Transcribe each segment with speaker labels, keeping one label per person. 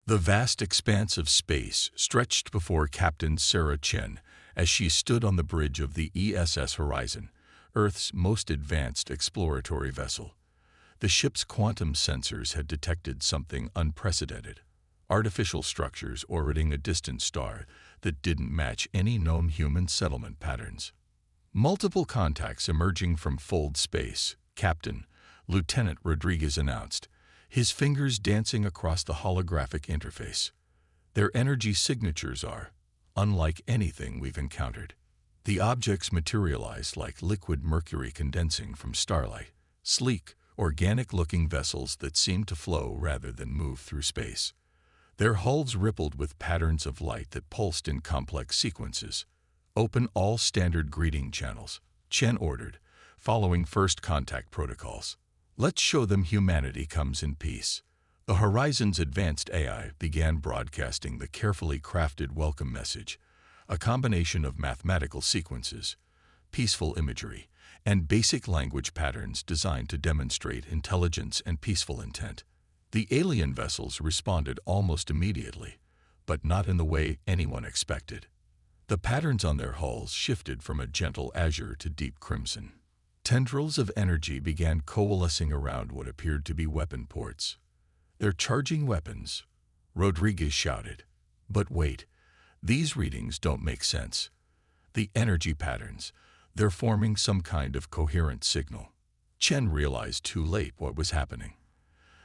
Speaker 1: The vast expanse of space stretched before Captain Sarah Chen as she stood on the bridge of the ESS Horizon, Earth's most advanced exploratory vessel. The ship's quantum sensors had detected something unprecedented: artificial structures orbiting a distant star that didn't match any known human settlement patterns. Multiple contacts emerging from fold space, Captain Lieutenant Rodriguez announced, his fingers dancing across the holographic interface. Their energy signatures are unlike anything we've encountered. The objects materialized like liquid mercury condensing from starlight, sleek, organic-looking vessels that seemed to flow rather than move through space. Their hulls rippled with patterns of light that pulsed in complex sequences. "Open all standard greeting channels," Chen ordered, following first contact protocols. "Let's show them humanity comes in peace." The Horizon's advanced AI began broadcasting the carefully crafted welcome message, a combination of mathematical sequences, peaceful imagery, and basic language patterns designed to demonstrate intelligence and peaceful intent. The alien vessels responded almost immediately, but not in the way anyone expected. The patterns on their hulls shifted from a gentle azure to deep crimson. Tendrils of energy began coalescing around what appeared to be weapon ports. "They're charging weapons," Rodriguez shouted. "But wait, these readings don't make sense. The energy patterns, they're forming some kind of coherent signal." Chen realized too late what was happening.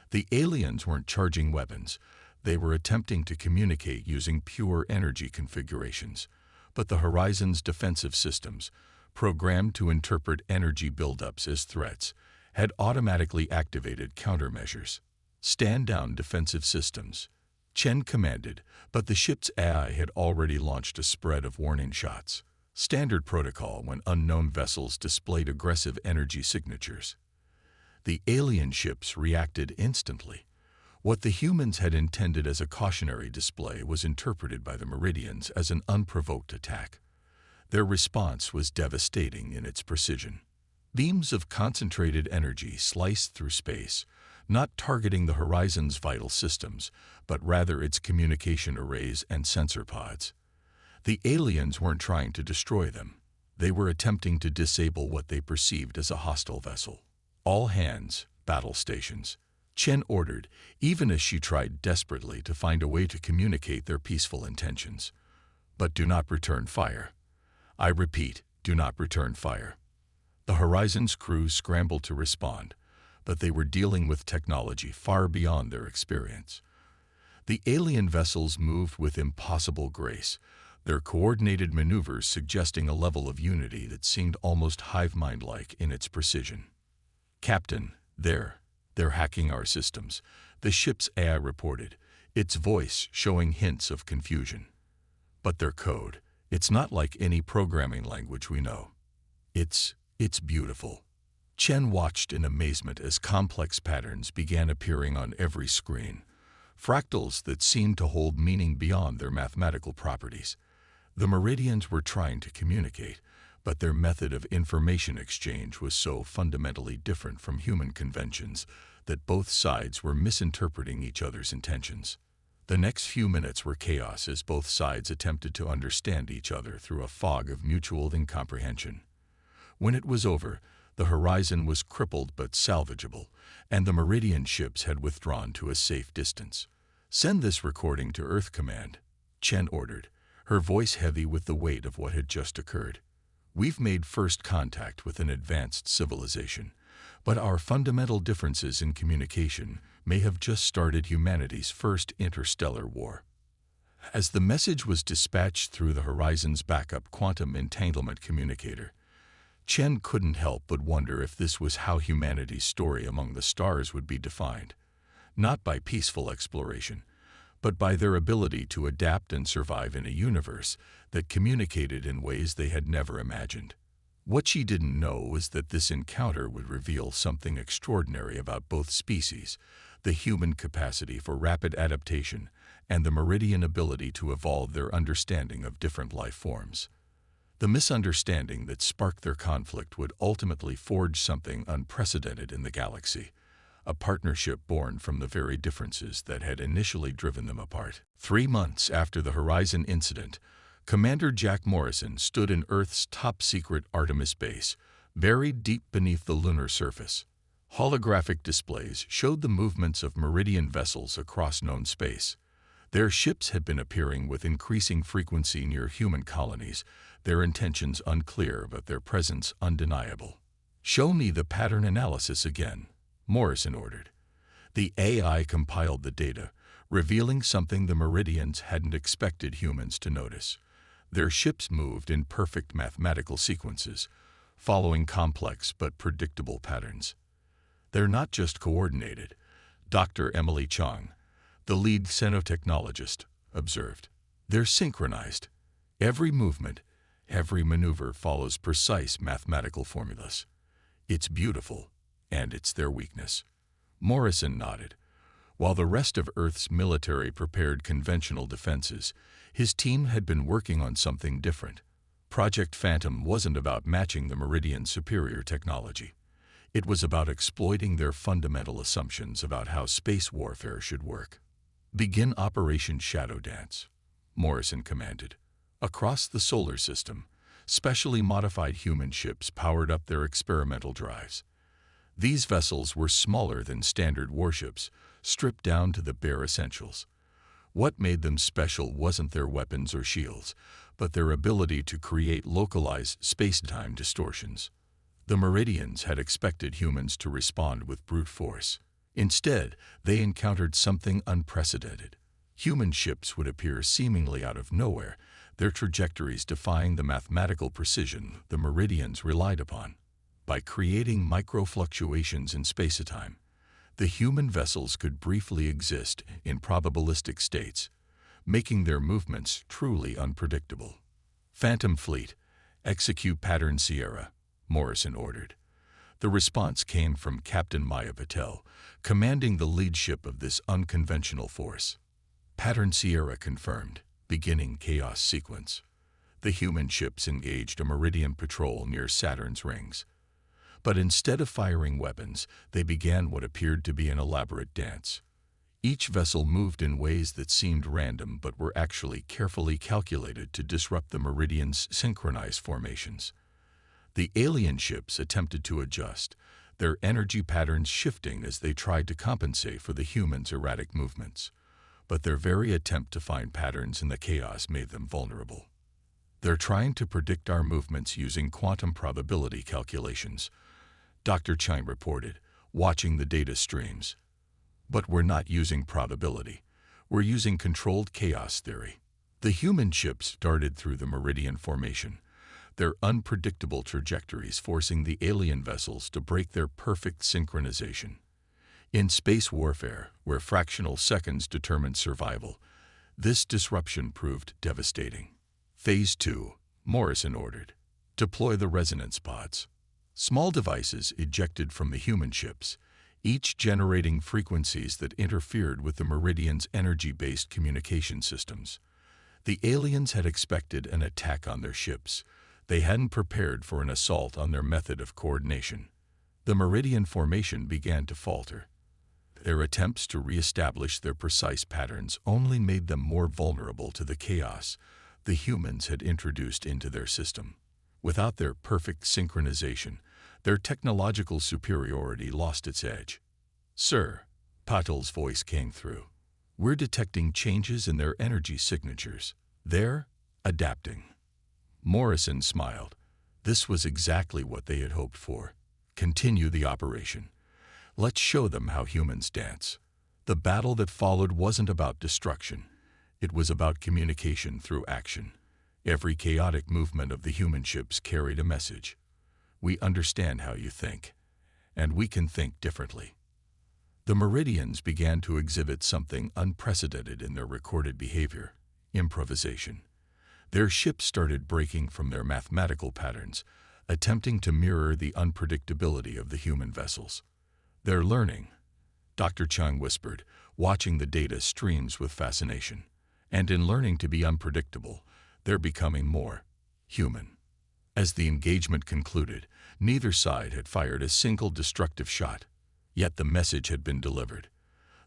Speaker 1: The aliens weren't charging weapons. They were attempting to communicate using pure energy configurations. But the Horizon's defensive systems, programmed to interpret energy buildups as threats, had automatically activated countermeasures. "Stand down, defensive systems," Chen commanded, but the ship's AI had already launched a spread of warning shots. Standard protocol when unknown vessels displayed aggressive energy signatures. The alien ships reacted instantly. What the humans had intended as a cautionary display was interpreted by the Meridians as an unprovoked attack. Their response was devastating in its precision. Beams of concentrated energy sliced through space, not targeting the Horizon's vital systems, but rather its communication arrays and sensor pods. The aliens weren't trying to destroy them. They were attempting to disable what they perceived as a hostile vessel. "All hands, battle stations," Chen ordered, even as she tried desperately to find a way to communicate their peaceful intentions. "But do not return fire. I repeat, do not return fire." The Horizon's crew scrambled to respond, but they were dealing with technology far beyond their experience. The alien vessels moved with impossible grace, their coordinated maneuvers suggesting a level of unity that seemed almost hive-mind-like in its precision. "Captain, they're hacking our systems," the ship's AI reported, its voice showing hints of confusion. "But their code, it's not like any programming language we know. It's beautiful." Chen watched in amazement as complex patterns began appearing on every screen, fractals that seemed to hold meaning beyond their mathematical properties. The Meridians were trying to communicate, but their method of information exchange was so fundamentally different from human conventions that both sides were misinterpreting each other's intentions. The next few minutes were chaos as both sides attempted to understand each other through a fog of mutual incomprehension. When it was over, the Horizon was crippled but salvageable, and the Meridian ships had withdrawn to a safe distance. "Send this recording to Earth Command," Chen ordered, her voice heavy with the weight of what had just occurred. "We've made first contact with an advanced civilization, but our fundamental differences in communication may have just started humanity's first interstellar war." As the message was dispatched through the Horizon's backup quantum entanglement communicator, Chen couldn't help but wonder if this was how humanity's story among the stars would be defined, not by peaceful exploration, but by their ability to adapt and survive in a universe that communicated in ways they had never imagined. What she didn't know was that this encounter would reveal something extraordinary about both species: the human capacity for rapid adaptation and the Meridian ability to evolve their understanding of different life forms. The misunderstanding that sparked their conflict would ultimately forge something unprecedented in the galaxy: a partnership born from the very differences that had initially driven them apart. 3 months after the Horizon incident, Commander Jack Morrison stood in Earth's top-secret Artemis base, buried deep beneath the lunar surface. Holographic displays showed the movements of Meridian vessels across known space. Their ships had been appearing with increasing frequency near human colonies, their intentions unclear but their presence undeniable. "Show me the pattern analysis again," Morrison ordered. The AI compiled the data, revealing something the Meridians hadn't expected humans to notice. Their ships moved in perfect mathematical sequences, following complex but predictable patterns. "They're not just coordinated," Dr. Emily Chang, the lead xenotechnologist, observed. "They're synchronized. Every movement, every maneuver follows precise mathematical formulas. It's beautiful, and it's their weakness." Morrison nodded. While the rest of Earth's military prepared conventional defenses, his team had been working on something different. Project Phantom wasn't about matching the Meridian's superior technology. It was about exploiting their fundamental assumptions about how space warfare should work. "Begin Operation Shadow Dance," Morrison commanded. Across the solar system, specially modified human ships powered up their experimental drives. These vessels were smaller than standard warships, stripped down to the bare essentials. What made them special wasn't their weapons or shields, but their ability to create localized space-time distortions. The Meridians had expected humans to respond with brute force. Instead, they encountered something unprecedented. Human ships would appear seemingly out of nowhere, their trajectories defying the mathematical precision the Meridians relied upon. By creating micro-fluctuations in space-time, the human vessels could briefly exist in probabilistic states, making their movements truly unpredictable. "Phantom Fleet, execute Pattern Sierra," Morrison ordered. The response came from Captain Maya Patel, commanding the lead ship of this unconventional force. Pattern Sierra confirmed, beginning chaos sequence. The human ships engaged a Meridian patrol near Saturn's rings. But instead of firing weapons, they began what appeared to be an elaborate dance. Each vessel moved in ways that seemed random but were actually carefully calculated to disrupt the Meridian's synchronized formations. The alien ships attempted to adjust, their energy patterns shifting as they tried to compensate for the humans' erratic movements. But their very attempt to find patterns in the chaos made them vulnerable. "They're trying to predict our movements using quantum probability calculations," Dr. Chang reported, watching the data streams. "But we're not using probability. We're using controlled chaos theory." The human ships darted through the Meridian formation, their unpredictable trajectories forcing the alien vessels to break their perfect synchronization. In space warfare, where fractional seconds determined survival, this disruption proved devastating. "Phase 2, Morrison ordered. "Deploy the resonance pods." Small devices ejected from the human ships, each generating frequencies that interfered with the Meridian's energy-based communication systems. The aliens had expected an attack on their ships. They hadn't prepared for an assault on their method of coordination. The Meridian formation began to falter. Their attempts to reestablish their precise patterns only made them more vulnerable to the chaos the humans had introduced into their system. Without their perfect synchronization, their technological superiority lost its edge. "Sir," Patel's voice came through, "we're detecting changes in their energy signatures. They're adapting." Morrison smiled. This was exactly what they had hoped for. "Continue the operation. Let's show them how humans dance." The battle that followed wasn't about destruction. It was about communication through action. Every chaotic movement of the human ships carried a message. "We understand how you think, and we can think differently." The Meridians began to exhibit something unprecedented in their recorded behavior: improvisation. Their ships started breaking from their mathematical patterns, attempting to mirror the unpredictability of the human vessels. "They're learning," Dr. Chung whispered, watching the data streams with fascination. "And in learning to be unpredictable, they're becoming more human." As the engagement concluded, neither side had fired a single destructive shot. Yet the message had been delivered.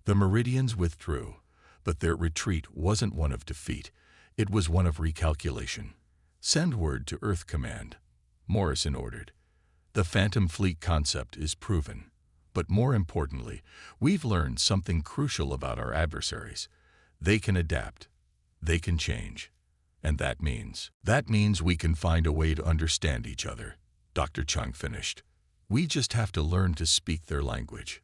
Speaker 1: The Meridians withdrew, but their retreat wasn't one of defeat. It was one of recalculation. "Send word to Earth Command," Morrison ordered. "The Phantom Fleet concept is proven. But more importantly, we've learned something crucial about our adversaries. They can adapt. They can change. And that means we can find a way to understand each other," Dr. Chung finished. "We just have to learn to speak their language.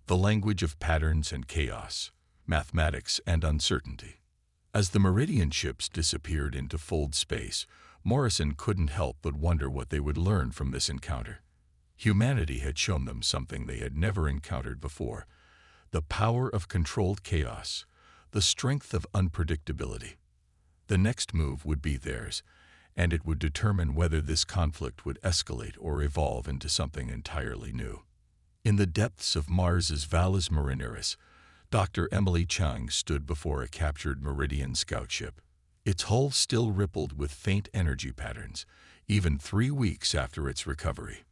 Speaker 1: The language of patterns and chaos, mathematics and uncertainty." As the Meridian ships disappeared into fold space, Morrison couldn't help but wonder what they would learn from this encounter. Humanity had shown them something they had never encountered before: the power of controlled chaos, the strength of unpredictability. The next move would be theirs, and it would determine whether this conflict would escalate or evolve into something entirely new. In the depths of Mars's Valles Marineris, Dr. Emily Chung stood before a captured Meridian scout ship. Its hull still rippled with faint energy patterns, even 3 weeks after its recovery.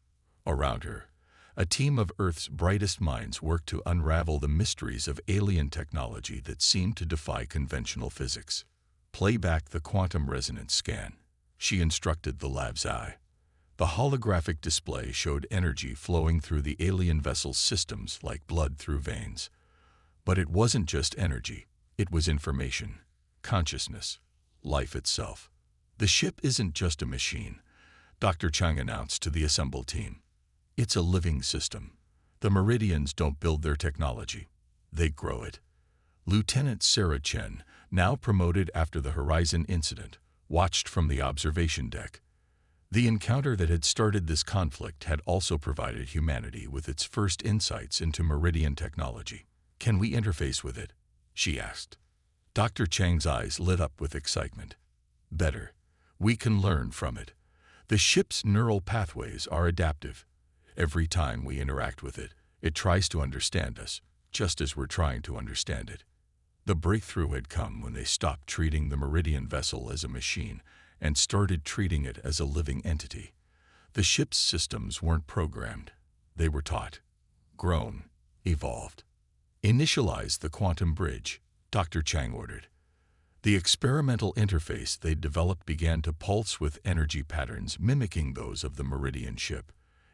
Speaker 1: Around her, a team of Earth's brightest minds worked to unravel the mysteries of alien technology that seemed to defy conventional physics. "Play back the quantum resonance scan," she instructed the lab's eye. The holographic display showed energy flowing through the alien vessel's systems like blood through veins. But it wasn't just energy, it was information, consciousness, life itself. "The ship isn't just a machine," Dr. Chung announced to the assembled team. "It's a living system. The Meridians don't build their technology, they grow it." Lieutenant Sarah Chen, now promoted after the Horizon incident, watched from the observation deck. The encounter that had started this conflict had also provided humanity with its first insights into Meridian technology. "Can we interface with it?" she asked. Dr. Chang's eyes lit up with excitement. "Better. We can learn from it. The ship's neural pathways are adaptive. Every time we interact with it, it tries to understand us, just as we're trying to understand it." The breakthrough had come when they stopped treating the Meridian vessel as a machine and started treating it as a living entity. The ship's systems weren't programmed. They were taught, grown, evolved. "Initialize the quantum bridge," Dr. Chang ordered. The experimental interface they'd developed began to pulse with energy patterns mimicking those of the Meridian ship.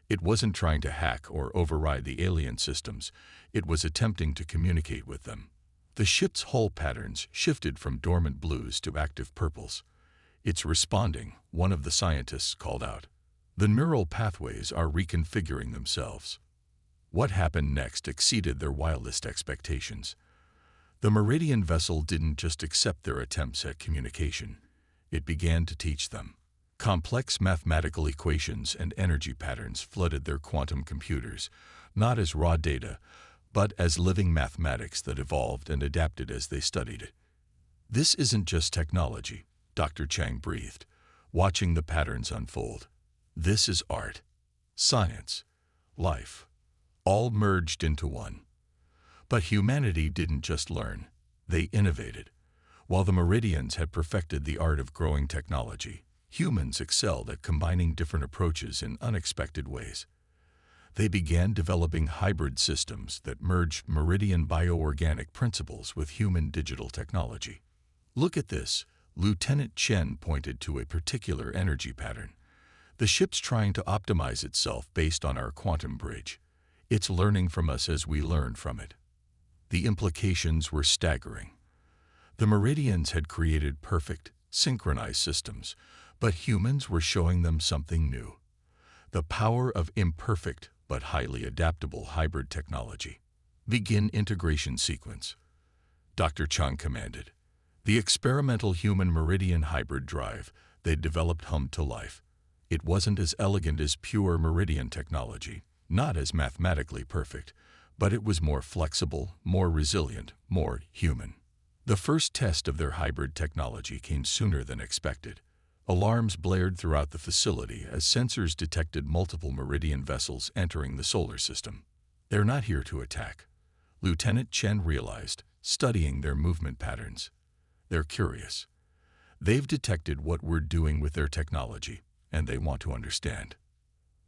Speaker 1: It wasn't trying to hack or override the alien systems. It was attempting to communicate with them. The ship's hull patterns shifted from dormant blues to active purples. "It's responding," one of the scientists called out. "The neural pathways are reconfiguring themselves." What happened next exceeded their wildest expectations. The Meridian vessel didn't just accept their attempts at communication. It began to teach them. Complex mathematical equations and energy patterns flooded their quantum computers, not as raw data, but as living mathematics that evolved and adapted as they studied it. "This isn't just technology," Dr. Chang breathed, watching the patterns unfold. "This is art, science, life, all merged into one." But humanity didn't just learn, they innovated. While the Meridians had perfected the art of growing technology, humans excelled at combining different approaches in unexpected ways. They began developing hybrid systems that merged Meridian bioorganic principles with human digital technology. "Look at this," Lieutenant Chen pointed to a particular energy pattern. "The ship's trying to optimize itself based on our quantum bridge. It's learning from us as we learn from it." The implications were staggering. The Meridians had created perfect, synchronized systems, but humans were showing them something new: the power of imperfect but highly adaptable hybrid technology. "Begin integration sequence," Dr. Chung commanded. The experimental human Meridian hybrid drive they'd developed hummed to life. It wasn't as elegant as pure Meridian technology, not as mathematically perfect, but it was more flexible, more resilient, more human. The first test of their hybrid technology came sooner than expected. Alarms blared throughout the facility as sensors detected multiple Meridian vessels entering the solar system. "They're not here to attack," Lieutenant Chen realized, studying their movement patterns. "They're curious. They've detected what we're doing with their technology, and they want to understand."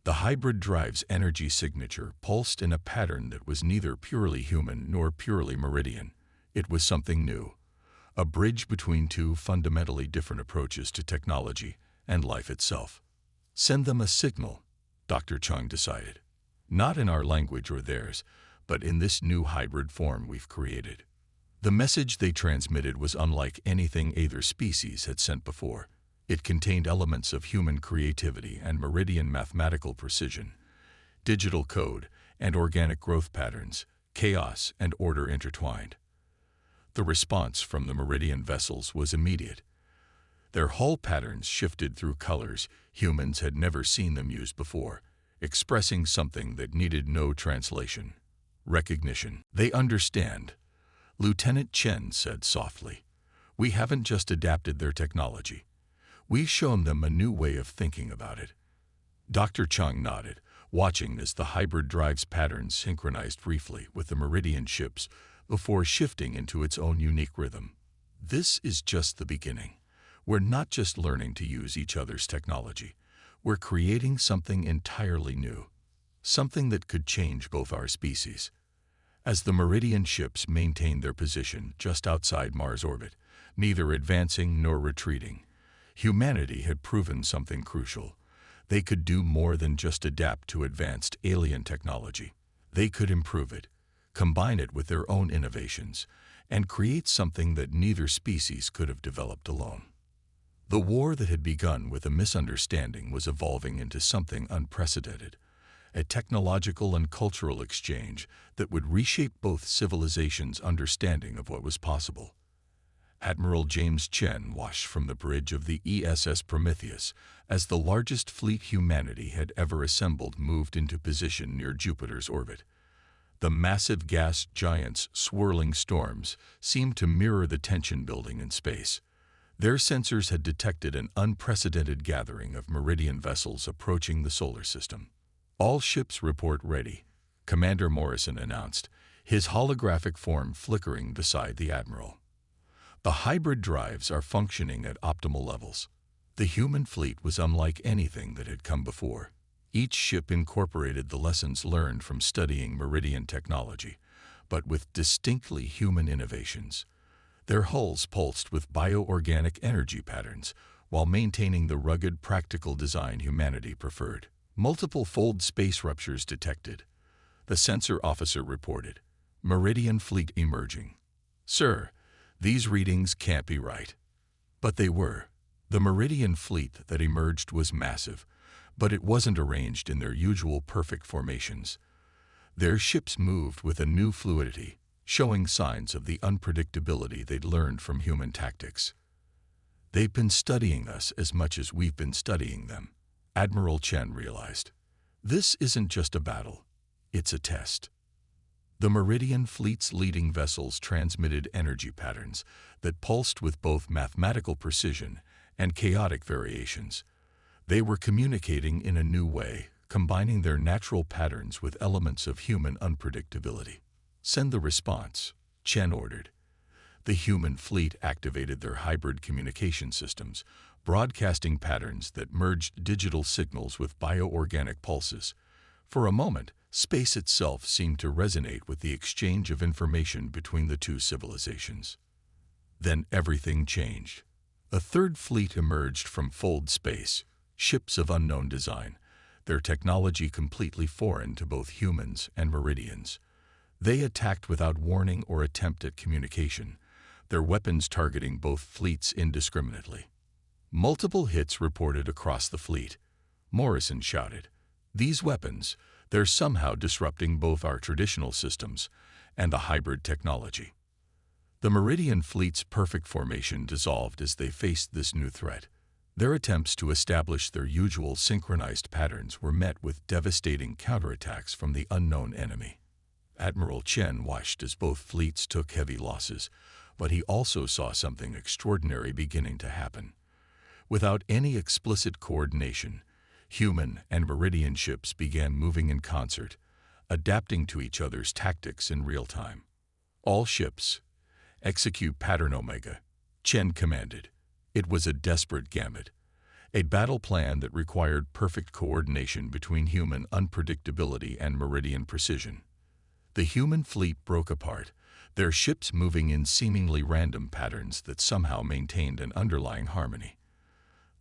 Speaker 1: The hybrid drive's energy signature pulsed in a pattern that was neither purely human nor purely meridian. It was something new, a bridge between two fundamentally different approaches to technology and life itself. Send them a signal, Dr. Chung decided. Not in our language or theirs, but in this new hybrid form we've created. The message they transmitted was unlike anything either species had sent before. It contained elements of human creativity and meridian mathematical precision, digital code and organic growth patterns, chaos and order intertwined. The response from the meridian vessels was immediate. Their hull patterns shifted through colors humans had never seen them use before, expressing something that needed no translation. Recognition. They understand, Lieutenant Chen said softly. We haven't just adapted their technology. We've shown them a new way of thinking about it. Dr. Chung nodded, watching as the hybrid drive's patterns synchronized briefly with the meridian ships before shifting into its own unique rhythm. This is just the beginning. We're not just learning to use each other's technology. We're creating something entirely new, something that could change both our species. As the meridian ships maintained their position just outside Mars' orbit, neither advancing nor retreating, humanity had proven something crucial. They could do more than just adapt to advanced alien technology. They could improve it, combine it with their own innovations, and create something that neither species could have developed alone. The war that had begun with a misunderstanding was evolving into something unprecedented, a technological and cultural exchange that would reshape both civilizations' understanding of what was possible. Admiral James Chen watched from the bridge of the ESS Prometheus as the largest fleet humanity had ever assembled moved into position near Jupiter's orbit. The massive gas giants' swirling storms seemed to mirror the tension building in space. Their sensors had detected an unprecedented gathering of meridian vessels approaching the solar system. All ships report ready, Commander Morrison announced, his holographic form flickering beside the Admiral. The hybrid drives are functioning at optimal levels. The human fleet was unlike anything that had come before. Each ship incorporated the lessons learned from studying meridian technology, but with distinctly human innovations. Their hulls pulsed with bioorganic energy patterns while maintaining the rugged, practical design humanity preferred. Multiple fold space ruptures detected, the sensor officer reported. Meridian fleet emerging. Sir, these readings can't be right. But they were. The Meridian fleet that emerged was massive, but it wasn't arranged in their usual perfect formations. Their ships moved with a new fluidity, showing signs of the unpredictability they'd learned from human tactics. They've been studying us as much as we've been studying them, Admiral Chen realized. This isn't just a battle, it's a test. The Meridian fleet's leading vessels transmitted energy patterns that pulsed with both mathematical precision and chaotic variations. They were communicating in a new way, combining their natural patterns with elements of human unpredictability. Send the response, Chen ordered. The human fleet activated their hybrid communication systems, broadcasting patterns that merged digital signals with bioorganic pulses. For a moment, space itself seemed to resonate with the exchange of information between the two civilizations. Then everything changed. A third fleet emerged from fold space, ships of unknown design, their technology completely foreign to both humans and Meridians. They attacked without warning or attempt at communication, their weapons targeting both fleets indiscriminately. Multiple hits reported across the fleet. Morrison shouted, "These weapons, they're somehow disrupting both our traditional systems and the hybrid technology." The Meridian fleet's perfect formation dissolved as they faced this new threat. Their attempts to establish their usual synchronized patterns were met with devastating counterattacks from the unknown enemy. Admiral Chen watched as both fleets took heavy losses, but he also saw something extraordinary beginning to happen. Without any explicit coordination, human and Meridian ships began moving in concert, adapting to each other's tactics in real time. All ships, execute pattern Omega, Chen commanded. It was a desperate gambit. a battle plan that required perfect coordination between human unpredictability and meridian precision. The human fleet broke apart, their ships moving in seemingly random patterns that somehow maintained an underlying harmony.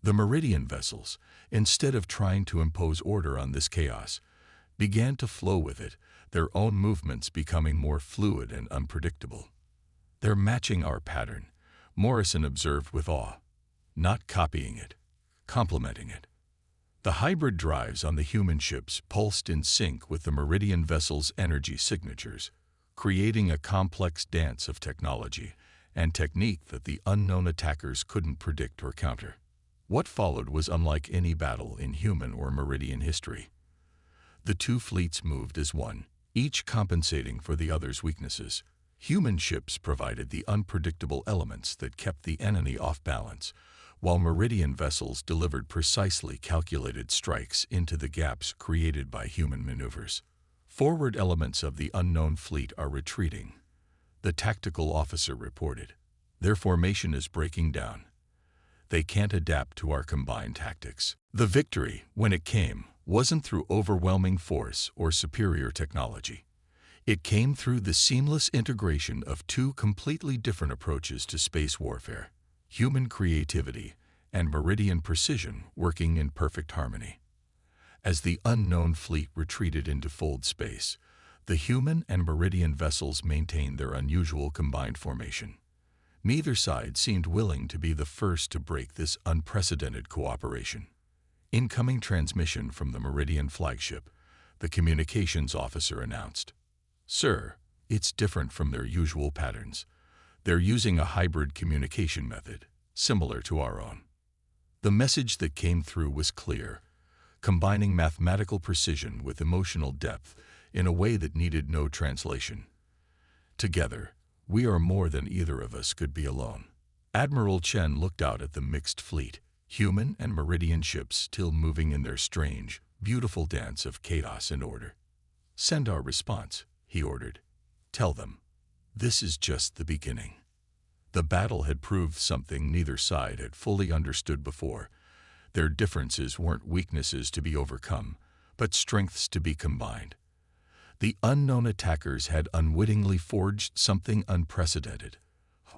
Speaker 1: The meridian vessels, instead of trying to impose order on this chaos, began to flow with it, their own movements becoming more fluid and unpredictable. "They're matching our pattern," Morrison observed with awe, "not copying it, complementing it." The hybrid drives on the human ships pulsed in sync with the meridian vessels' energy signatures, creating a complex dance of technology and technique that the unknown attackers couldn't predict or counter. What followed was unlike any battle in human or meridian history. The two fleets moved as one, each compensating for the other's weaknesses. Human ships provided the unpredictable elements that kept the enemy off balance, while meridian vessels delivered precisely calculated strikes into the gaps created by human maneuvers. "Forward elements of the unknown fleet are retreating," the tactical officer reported. "Their formation is breaking down. They can't adapt to our combined tactics." The victory, when it came, wasn't through overwhelming force or superior technology. It came through the seamless integration of two completely different approaches to space warfare: human creativity and meridian precision working in perfect harmony. As the unknown fleet retreated into fold space, the human and meridian vessels maintained their unusual combined formation. Neither side seemed willing to be the first to break this unprecedented cooperation. "Incoming transmission from the Meridian flagship," the communications officer announced. "Sir, it's different from their usual patterns. They're using a hybrid communication method, similar to our own." The message that came through was clear, combining mathematical precision with emotional depth in a way that needed no translation. "Together, we are more than either of us could be alone." Admiral Chen looked out at the mixed fleet, human and meridian ships still moving in their strange, beautiful dance of chaos and order. "Send our response," he ordered. "Tell them, this is just the beginning." The battle had proved something neither side had fully understood before. Their differences weren't weaknesses to be overcome, but strengths to be combined. The unknown attackers had unwittingly forged something unprecedented,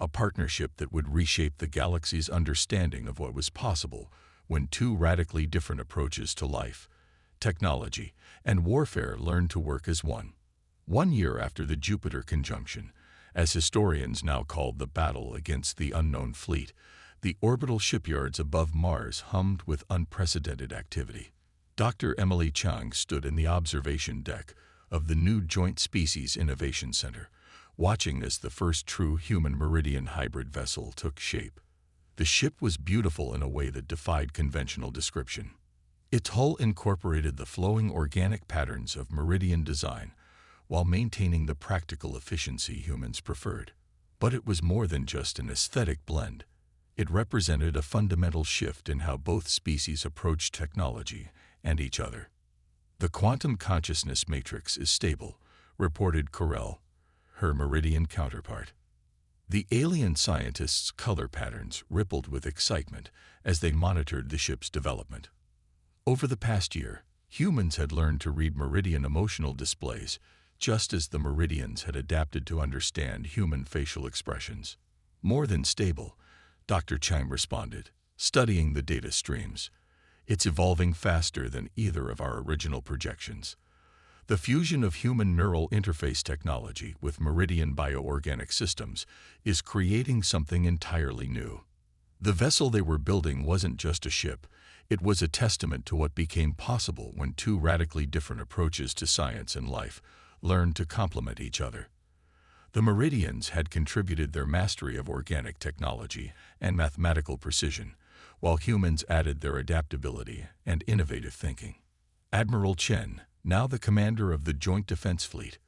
Speaker 1: a partnership that would reshape the galaxy's understanding of what was possible when two radically different approaches to life, technology, and warfare learned to work as one. 1 year after the Jupiter conjunction, as historians now called the battle against the unknown fleet, the orbital shipyards above Mars hummed with unprecedented activity. Dr. Emily Chang stood in the observation deck of the new Joint Species Innovation Center, watching as the first true human meridian hybrid vessel took shape. The ship was beautiful in a way that defied conventional description. Its hull incorporated the flowing organic patterns of meridian design while maintaining the practical efficiency humans preferred. But it was more than just an aesthetic blend. It represented a fundamental shift in how both species approach technology and each other. "The quantum consciousness matrix is stable," reported Corell, her meridian counterpart. The alien scientists' color patterns rippled with excitement as they monitored the ship's development. Over the past year, humans had learned to read meridian emotional displays, just as the meridians had adapted to understand human facial expressions. "More than stable," Dr. Chime responded, studying the data streams. "It's evolving faster than either of our original projections." The fusion of human neural interface technology with meridian bioorganic systems is creating something entirely new. The vessel they were building wasn't just a ship, it was a testament to what became possible when two radically different approaches to science and life learned to complement each other. The Meridians had contributed their mastery of organic technology and mathematical precision, while humans added their adaptability and innovative thinking. Admiral Chen, now the commander of the Joint Defense Fleet,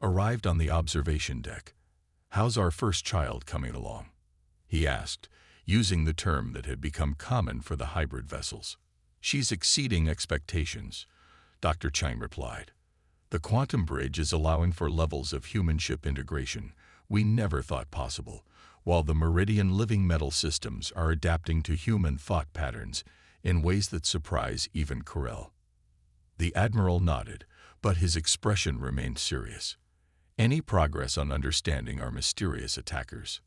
Speaker 1: arrived on the observation deck. "How's our first child coming along?" he asked, using the term that had become common for the hybrid vessels. "She's exceeding expectations," Dr. Chime replied. "The quantum bridge is allowing for levels of human-ship integration we never thought possible, while the Meridian living metal systems are adapting to human thought patterns in ways that surprise even Corell. The Admiral nodded, but his expression remained serious. Any progress on understanding our mysterious attackers?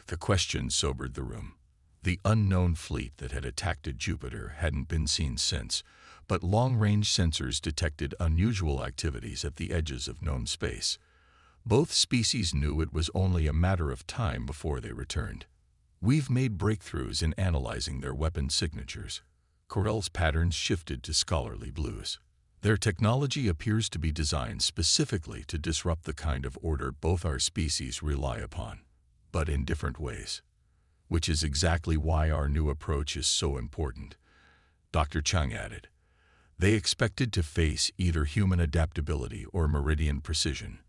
Speaker 1: The question sobered the room. The unknown fleet that had attacked Jupiter hadn't been seen since, but long-range sensors detected unusual activities at the edges of known space. Both species knew it was only a matter of time before they returned. We've made breakthroughs in analyzing their weapon signatures. Corell's patterns shifted to scholarly blues. Their technology appears to be designed specifically to disrupt the kind of order both our species rely upon, but in different ways. Which is exactly why our new approach is so important, Dr. Chung added. They expected to face either human adaptability or meridian precision.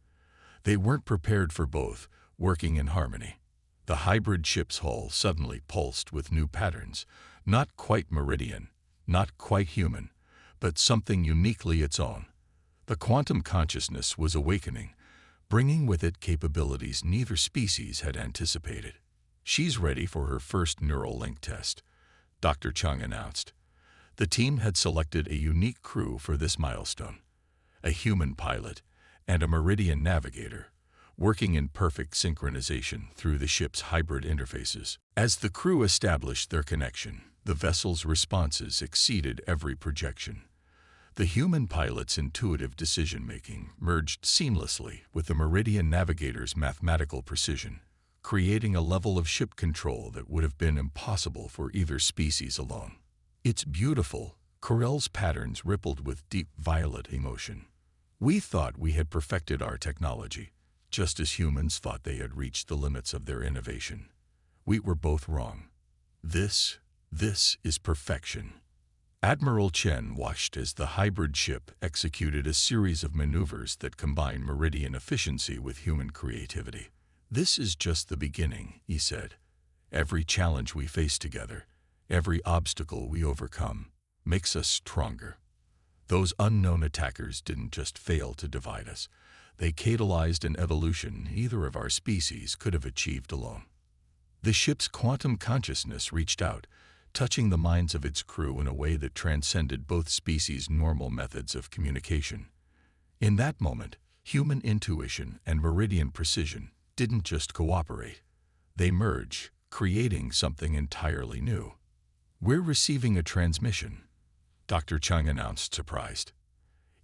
Speaker 1: They weren't prepared for both, working in harmony. The hybrid ship's hull suddenly pulsed with new patterns, not quite meridian, not quite human, but something uniquely its own. The quantum consciousness was awakening, bringing with it capabilities neither species had anticipated. She's ready for her first neural link test, Dr. Chung announced. The team had selected a unique crew for this milestone, a human pilot and a meridian navigator, working in perfect synchronization through the ship's hybrid interfaces. As the crew established their connection, the vessel's responses exceeded every projection. The human pilot's intuitive decision-making merged seamlessly with the meridian navigator's mathematical precision, creating a level of ship control that would have been impossible for either species alone. It's beautiful. Corell's patterns rippled with deep violet emotion. We thought we had perfected our technology, just as humans thought they had reached the limits of their innovation. We were both wrong. This is perfection. Admiral Chen watched as the hybrid ship executed a series of maneuvers that combined meridian efficiency with human creativity. This is just the beginning, he said. Every challenge we face together, every obstacle we overcome, makes us stronger. Those unknown attackers didn't just fail to divide us. They catalyzed an evolution neither of our species could have achieved alone. The ship's quantum consciousness reached out, touching the minds of its crew in a way that transcended both species' normal methods of communication. In that moment, human intuition and meridian precision didn't just cooperate. They merged, creating something entirely new. We're receiving a transmission, Dr. Chung announced, surprised.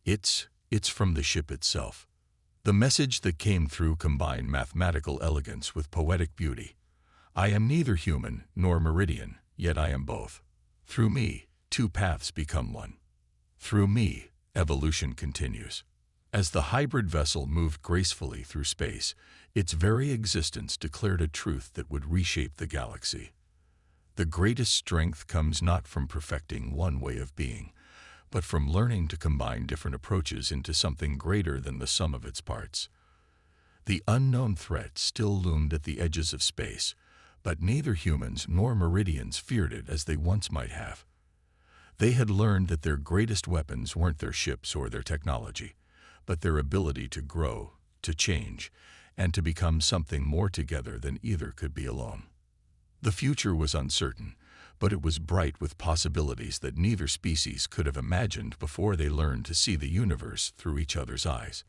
Speaker 1: It's from the ship itself. The message that came through combined mathematical elegance with poetic beauty. I am neither human nor meridian, yet I am both. Through me, two paths become one. Through me, evolution continues. As the hybrid vessel moved gracefully through space, its very existence declared a truth that would reshape the galaxy. The greatest strength comes not from perfecting one way of being, but from learning to combine different approaches into something greater than the sum of its parts. The unknown threat still loomed at the edges of space, but neither humans nor meridians feared it as they once might have. They had learned that their greatest weapons weren't their ships or their technology, but their ability to grow, to change, and to become something more together than either could be alone. The future was uncertain, but it was bright with possibilities that neither species could have imagined before they learned to see the universe through each other's eyes.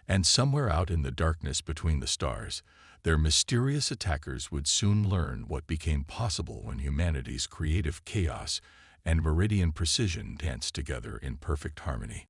Speaker 1: And somewhere out in the darkness between the stars, their mysterious attackers would soon learn what became possible when humanity's creative chaos and meridian precision danced together in perfect harmony.